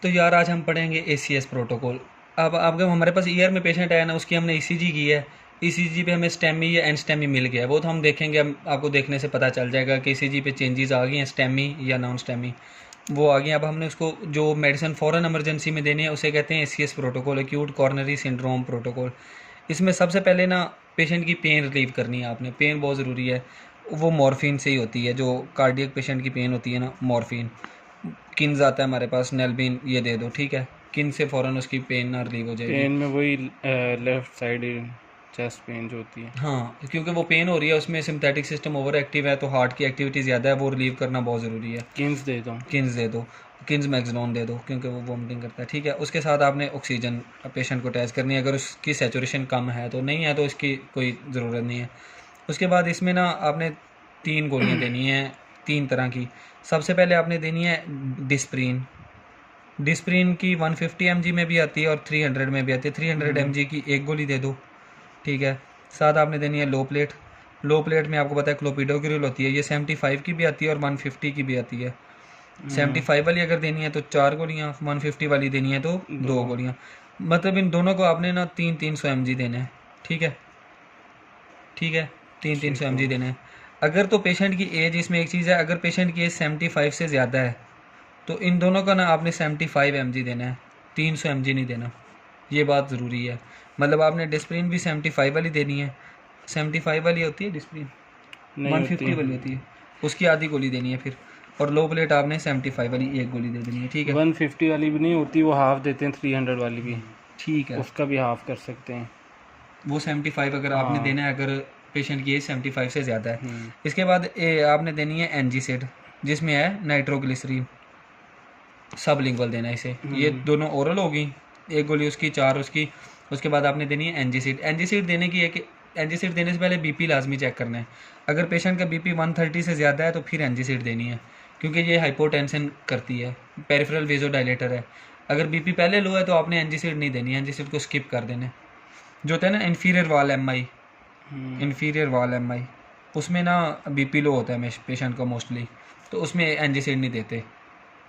तो यार आज हम पढ़ेंगे ACS प्रोटोकॉल। अब अगर हमारे पास ईयर में पेशेंट आया ना, उसकी हमने ECG की है, ECG पे हमें स्टेमी या एनस्टेमी मिल गया है, वो तो हम देखेंगे। हम आपको देखने से पता चल जाएगा कि ECG पे चेंजेस आ गई हैं, स्टेमी या नॉन स्टेमी वो आ गई। अब हमने उसको जो मेडिसिन फ़ौरन इमरजेंसी में देनी है उसे कहते हैं ACS protocol, acute coronary syndrome protocol. इसमें सबसे पहले ना पेशेंट की पेन रिलीव करनी है आपने, पेन बहुत ज़रूरी है। वो मॉर्फिन से ही होती है, जो कार्डियक पेशेंट की पेन होती है ना, मॉर्फिन। किन्स आता है हमारे पास, नेल्बिन, ये दे दो, ठीक है। किन से फ़ौरन उसकी पेन ना रिलीव हो जाएगी। पेन में वही लेफ्ट साइड चेस्ट पेन जो होती है। हाँ, क्योंकि वो पेन हो रही है, उसमें सिंपैथिक सिस्टम ओवर एक्टिव है, तो हार्ट की एक्टिविटी ज़्यादा है, वो रिलीव करना बहुत ज़रूरी है। किन्स दे दो। किन्स दे दो, किन्स मैक्सनोन दे दो, क्योंकि वो वॉमिटिंग करता है, ठीक है। उसके साथ आपने ऑक्सीजन पेशेंट को अटैच करनी है। अगर उसकी सैचुरेशन कम है तो नहीं है तो इसकी कोई ज़रूरत नहीं है। उसके बाद इसमें ना आपने 3 गोलियाँ देनी है, 3 तरह की। सबसे पहले आपने देनी है डिस्प्रीन। डिस्प्रीन की 150 mg में भी आती है और 300 में भी आती है। 300 mg की एक गोली दे दो, ठीक है। साथ आपने देनी है लो प्लेट। लो प्लेट में आपको पता है क्लोपिडोग्रिल होती है, ये 75 की भी आती है और 150 की भी आती है। 75 वाली अगर देनी है तो 4 गोलियाँ, 150 वाली देनी है तो 2 गोलियाँ। मतलब इन दोनों को आपने ना 300 mg देना है, ठीक है। ठीक है, 300 mg देना है। अगर तो पेशेंट की एज, इसमें एक चीज़ है, अगर पेशेंट की एज 75 से ज़्यादा है तो इन दोनों का ना आपने 75 mg देना है, 300 mg नहीं देना। ये बात ज़रूरी है। मतलब आपने डिस्प्रिन भी 75 वाली देनी है। 75 वाली होती है डिस्प्रिन, नहीं 150 होती। वाली होती है, उसकी आधी गोली देनी है फिर। और लो प्लेट आपने 75 वाली एक गोली दे देनी है, ठीक है। 150 वाली भी नहीं होती, वो हाफ देते हैं। 300 वाली भी, ठीक है, उसका भी हाफ कर सकते हैं। वो 75 अगर आपने हाँ। देना है, अगर पेशेंट की एज 75 से ज़्यादा है। इसके बाद आपने देनी है एनजीसिड, जिसमें है नाइट्रोग्लिसरीन, सबलिंगुअल देना है इसे। ये दोनों ओरल होगी, एक गोली उसकी, 4 उसकी। उसके बाद आपने देनी है एनजीसिड। एनजीसिड देने की एक, एनजीसिड देने से पहले बीपी लाजमी चेक करना है। अगर पेशेंट का बीपी 130 से ज़्यादा है तो फिर एनजीसिड देनी है, क्योंकि ये हाइपोटेंशन करती है, पेरिफेरल वेजोडाइलेटर है। अगर बीपी पहले लो है तो आपने एनजीसिड नहीं देनी है, एनजीसिड को स्किप कर देना है। जो होता है ना इन्फीरियर वाल एमआई, इन्फीरियर वाल एमआई, उसमें ना बीपी लो होता है पेशेंट का मोस्टली, तो उसमें एनजीसिड नहीं देते,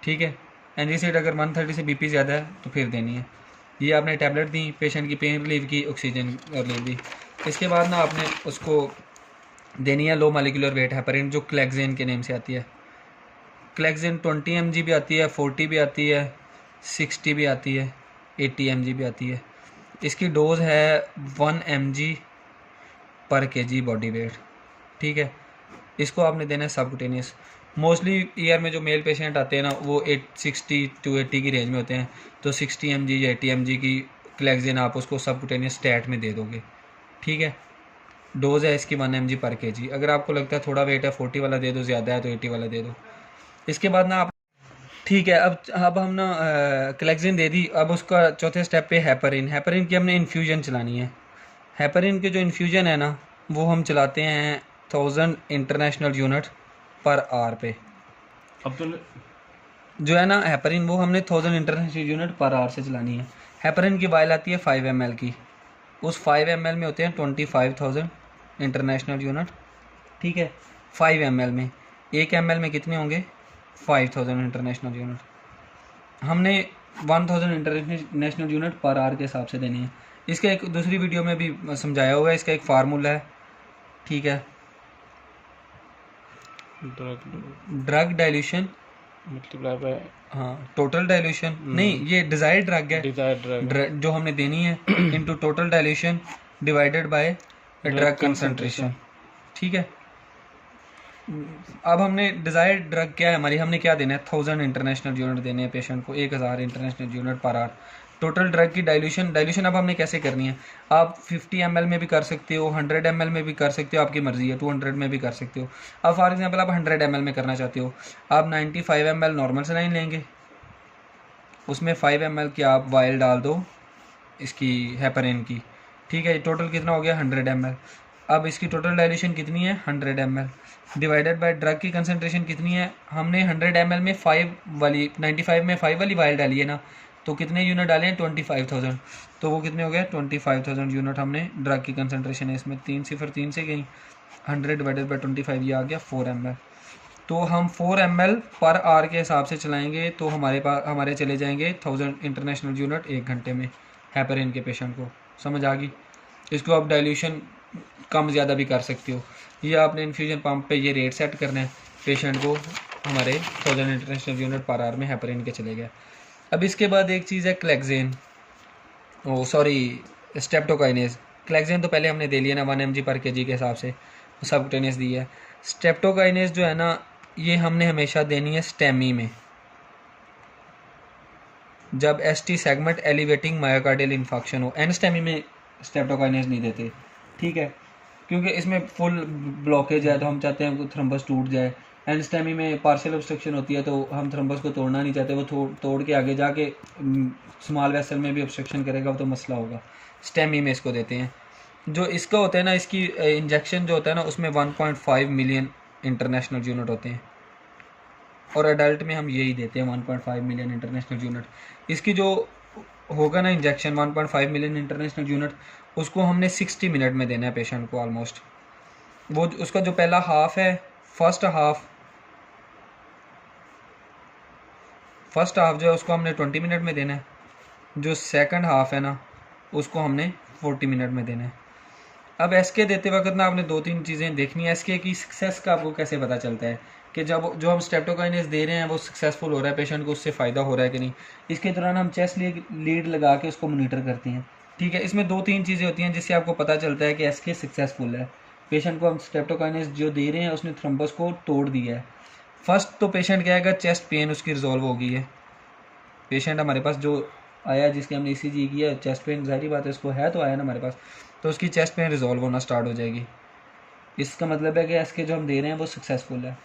ठीक है। एनजीसिड अगर 130 से बीपी ज़्यादा है तो फिर देनी है। ये आपने टैबलेट दी, पेशेंट की पेन रिलीव की, ऑक्सीजन रिलीव दी। इसके बाद ना आपने उसको देनी है लो मालिकुलर वेट हेपरिन, जो क्लेक्जेन के नेम से आती है। क्लेक्जेन 20 mg भी आती है, 40 भी आती है, 60 भी आती है, 80 mg भी आती है। इसकी डोज है 1 mg पर kg बॉडी वेट, ठीक है। इसको आपने देना है सबकुटेनियस। मोस्टली ईयर में जो मेल पेशेंट आते हैं ना, वो 60 to 80 की रेंज में होते हैं, तो 60 mg या 80 mg की क्लेक्सिन आप उसको सबकुटेनियस स्टैट में दे दोगे, ठीक है। डोज है इसकी 1 mg पर kg। अगर आपको लगता है थोड़ा वेट है 40 वाला दे दो, ज़्यादा है तो 80 वाला दे दो। इसके बाद ना आप, ठीक है, अब हम ना क्लेक्सिन दे दी। अब उसका चौथे स्टेप पे हेपरिन, हेपरिन की हमने इन्फ्यूजन चलानी है। हेपरिन के जो इन्फ्यूजन है ना, वो हम चलाते हैं 1000 इंटरनेशनल यूनिट पर आवर पे। अब तो जो है ना हेपरिन, वो हमने 1000 इंटरनेशनल यूनिट पर आवर से चलानी है। हेपरिन की वायल आती है 5 ml की, उस 5 ml में होते हैं 25,000 इंटरनेशनल यूनिट, ठीक है। 5 ml में, 1 ml में कितने होंगे, 5000 इंटरनेशनल यूनिट। हमने 1000 इंटरनेशनल यूनिट पर आवर के हिसाब से देनी है। इसका एक दूसरी वीडियो में भी समझाया हुआ है, इसका एक फार्मूला है, ठीक है। ड्रग डाइल्यूशन मल्टीप्लाई बाय, हाँ, टोटल डाइल्यूशन नहीं, ये डिजायर्ड ड्रग है, डिजायर्ड ड्रग जो हमने देनी है, into total dilution divided by drug concentration, ठीक है। अब हमने डिजायर्ड ड्रग क्या है हमारी, हमने क्या देना है, 1000 इंटरनेशनल यूनिट देने हैं पेशेंट को, 1000 international unit per hour. Total drug की डाइल्यूशन अब हमने कैसे करनी है, आप 50 ml में भी कर सकते हो, 100 ml में भी कर सकते हो, आपकी मर्जी है, 200 में भी कर सकते हो। अब फॉर एग्जांपल आप 100 ml में करना चाहते हो, आप 95 ml नॉर्मल सलाइन लेंगे, उसमें 5 ml की आप वायल डाल दो इसकी हेपरिन की, ठीक है। टोटल कितना हो गया, 100 ml। अब इसकी टोटल डाइल्यूशन कितनी है, 100 ml डिवाइडेड बाय ड्रग की कंसंट्रेशन कितनी है, हमने 100 ml में 5 वाली, 95 में 5 वाली वायल डाली है ना, तो कितने यूनिट डाले हैं, 25,000, तो वो कितने हो गए, 25,000 यूनिट हमने ड्रग की कंसंट्रेशन है इसमें। 3 0 3 से गई, 100 डिवाइडेड बाई 25, ये आ गया 4 ml। तो हम 4 ml पर आवर के हिसाब से चलाएंगे तो हमारे चले जाएंगे 1000 इंटरनेशनल यूनिट 1 घंटे में हेपरिन के पेशेंट को। समझ आ गई? इसको आप डाइल्यूशन कम ज़्यादा भी कर सकते हो। ये आपने इन्फ्यूजन पंप पे ये रेट सेट करना है, पेशेंट को हमारे 1000 इंटरनेशनल यूनिट पर आवर में हेपरिन के चले गए। अब इसके बाद एक चीज़ है क्लेक्सेन, स्ट्रेप्टोकाइनेज। क्लेक्सेन तो पहले हमने दे लिया ना 1 mg पर kg के हिसाब से, सबकुटेनियस दी है। स्ट्रेप्टोकाइनेज जो है ना, ये हमने हमेशा देनी है स्टेमी में, जब ST segment elevating myocardial infection हो। एनस्टेमी में स्ट्रेप्टोकाइनेज नहीं देते, ठीक है, क्योंकि इसमें फुल ब्लॉकेज है तो हम चाहते हैं थ्रम्बस टूट जाए। एनस्टेमी में पार्शियल ऑब्स्ट्रक्शन होती है तो हम थ्रम्बस को तोड़ना नहीं चाहते, वो तोड़ के आगे जाके स्मॉल वेसल में भी ऑब्स्ट्रक्शन करेगा तो मसला होगा। स्टेमी में इसको देते हैं। जो इसका होता है ना, इसकी इंजेक्शन जो होता है ना, उसमें 1.5 मिलियन इंटरनेशनल यूनिट होते हैं, और अडल्ट में हम यही देते हैं 1.5 मिलियन इंटरनेशनल यूनिट। इसकी जो होगा ना इंजेक्शन 1.5 मिलियन इंटरनेशनल यूनिट, उसको हमने 60 मिनट में देना है पेशेंट को ऑलमोस्ट। वो उसका जो पहला हाफ है, फर्स्ट हाफ जो है उसको हमने 20 मिनट में देना है। जो सेकंड हाफ है ना, उसको हमने 40 मिनट में देना है। अब एसके देते वक्त ना आपने 2-3 चीज़ें देखनी है। एसके की सक्सेस का आपको कैसे पता चलता है कि जब जो हम स्ट्रेप्टोकाइनेज दे रहे हैं वो सक्सेसफुल हो रहा है, पेशेंट को उससे फ़ायदा हो रहा है कि नहीं। इसके दौरान हम चेस्ट लीड लगा के उसको मोनीटर करते हैं, ठीक है। इसमें 2-3 चीज़ें होती हैं जिससे आपको पता चलता है कि एसके सक्सेसफुल है। पेशेंट को हम स्ट्रेप्टोकाइनेज जो दे रहे हैं उसने थ्रम्बस को तोड़ दिया है। फर्स्ट तो पेशेंट क्या है, चेस्ट पेन उसकी रिजॉल्व हो गई है। पेशेंट हमारे पास जो आया जिसके हमने ECG किया, चेस्ट पेन, जाहिर बात है उसको है तो आया ना हमारे पास, तो उसकी चेस्ट पेन रिजॉल्व होना स्टार्ट हो जाएगी। इसका मतलब है कि एसके जो हम दे रहे हैं वो सक्सेसफुल है।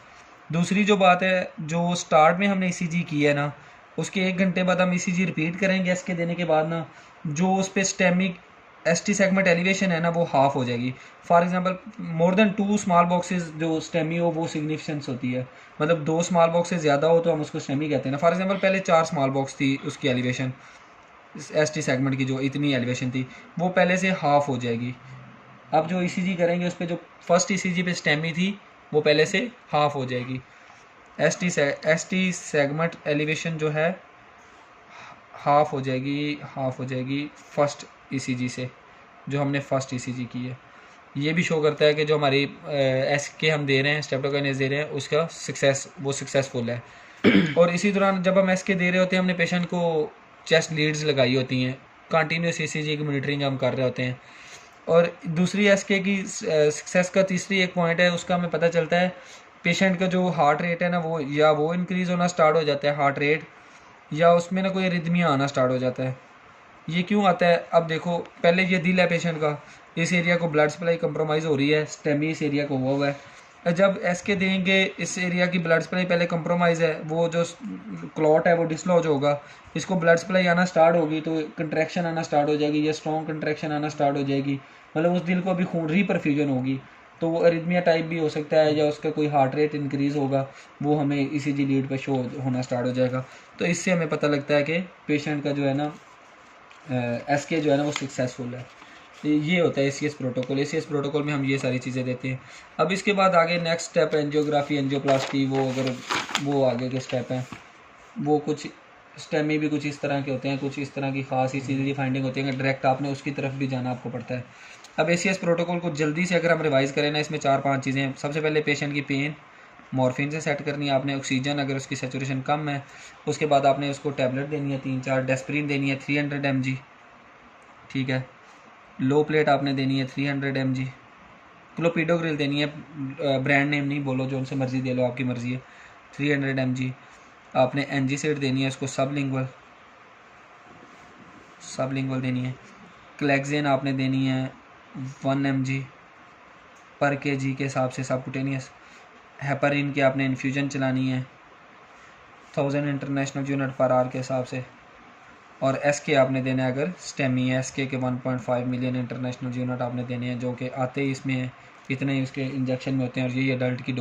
दूसरी जो बात है, जो स्टार्ट में हमने ECG किया है ना, उसके 1 घंटे बाद हम ECG रिपीट करेंगे एसके देने के बाद ना, जो उस पर स्टेमिक ST सेगमेंट एलिवेशन है ना वो हाफ हो जाएगी। For example more than 2 small boxes जो स्टेमी हो वो सिग्निफिकेंस होती है, मतलब 2 स्मॉल बॉक्सेस ज़्यादा हो तो हम उसको स्टेमी कहते हैं ना। फॉर एग्जांपल पहले 4 स्मॉल बॉक्स थी, उसकी एलिवेशन ST सेगमेंट की जो इतनी एलिवेशन थी वो पहले से हाफ हो जाएगी। अब जो ECG करेंगे उस पर जो फर्स्ट ECG पे स्टेमी थी वो पहले से हाफ हो जाएगी। ST सेगमेंट एलिवेशन जो है हाफ हो जाएगी फर्स्ट ECG से, जो हमने फर्स्ट ECG की है। ये भी शो करता है कि जो हमारी SK हम दे रहे हैं, स्ट्रेप्टोकाइनेज दे रहे हैं, उसका सक्सेसफुल है। और इसी दौरान जब हम SK दे रहे होते हैं, हमने पेशेंट को चेस्ट लीड्स लगाई होती हैं, कंटिन्यूस ECG की मॉनिटरिंग हम कर रहे होते हैं। और दूसरी SK की सक्सेस का तीसरी एक पॉइंट है, उसका हमें पता चलता है पेशेंट का जो हार्ट रेट है ना वो इंक्रीज़ होना स्टार्ट हो जाता है, हार्ट रेट, या उसमें ना कोई रिदमिया आना स्टार्ट हो जाता है। ये क्यों आता है? अब देखो, पहले ये दिल है पेशेंट का, इस एरिया को ब्लड सप्लाई कंप्रोमाइज़ हो रही है, स्टेमी इस एरिया को हुआ है। जब SK देंगे, इस एरिया की ब्लड सप्लाई पहले कंप्रोमाइज़ है, वो जो क्लॉट है वो डिसलॉज होगा, इसको ब्लड सप्लाई आना स्टार्ट होगी तो कंट्रैक्शन आना स्टार्ट हो जाएगी, या स्ट्रॉन्ग कंट्रैक्शन आना स्टार्ट हो जाएगी, मतलब उस दिल को अभी खून रीपरफ्यूजन होगी, तो वो अरिथमिया टाइप भी हो सकता है, या उसका कोई हार्ट रेट इंक्रीज़ होगा, वो हमें ECG लीड पर शो होना स्टार्ट हो जाएगा। तो इससे हमें पता लगता है कि पेशेंट का जो है ना SK जो है ना वो सक्सेसफुल है। ये होता है ACS प्रोटोकॉल। ACS प्रोटोकॉल में हम ये सारी चीज़ें देते हैं। अब इसके बाद आगे नेक्स्ट स्टेप एंजियोग्राफी, एंजियोप्लास्टी, वो आगे के स्टेप हैं, वो कुछ स्टेमी भी कुछ इस तरह के होते हैं, कुछ इस तरह की खास ECG फाइंडिंग होती है कि डायरेक्ट आपने उसकी तरफ भी जाना आपको पड़ता है। अब ACS प्रोटोकॉल को जल्दी से अगर हम रिवाइज़ करें ना, इसमें 4-5 चीज़ें हैं। सबसे पहले पेशेंट की पेन मॉर्फिन से सेट करनी है आपने, ऑक्सीजन अगर उसकी सैचुरेशन कम है, उसके बाद आपने उसको टैबलेट देनी है 3-4, डेस्प्रिन देनी है 300 mg, ठीक है। लो प्लेट आपने देनी है 300 mg, क्लोपिडोग्रिल देनी है, ब्रांड नेम नहीं बोलो, जो उनसे मर्ज़ी दे लो, आपकी मर्ज़ी है, 300 mg। आपने एनजीसेड देनी है उसको, सबलिंगुअल देनी है। क्लेक्सेन आपने देनी है 1 mg पर kg के हिसाब से सबकुटेनियस। हेपरिन की आपने इन्फ्यूजन चलानी है 1000 इंटरनेशनल यूनिट पर आवर के हिसाब से। और SK आपने देना है, अगर स्टेमी है SK के 1.5 मिलियन इंटरनेशनल यूनिट आपने देने हैं, जो कि आते ही इसमें इतने ही उसके इंजेक्शन में होते हैं, और यही अडल्ट की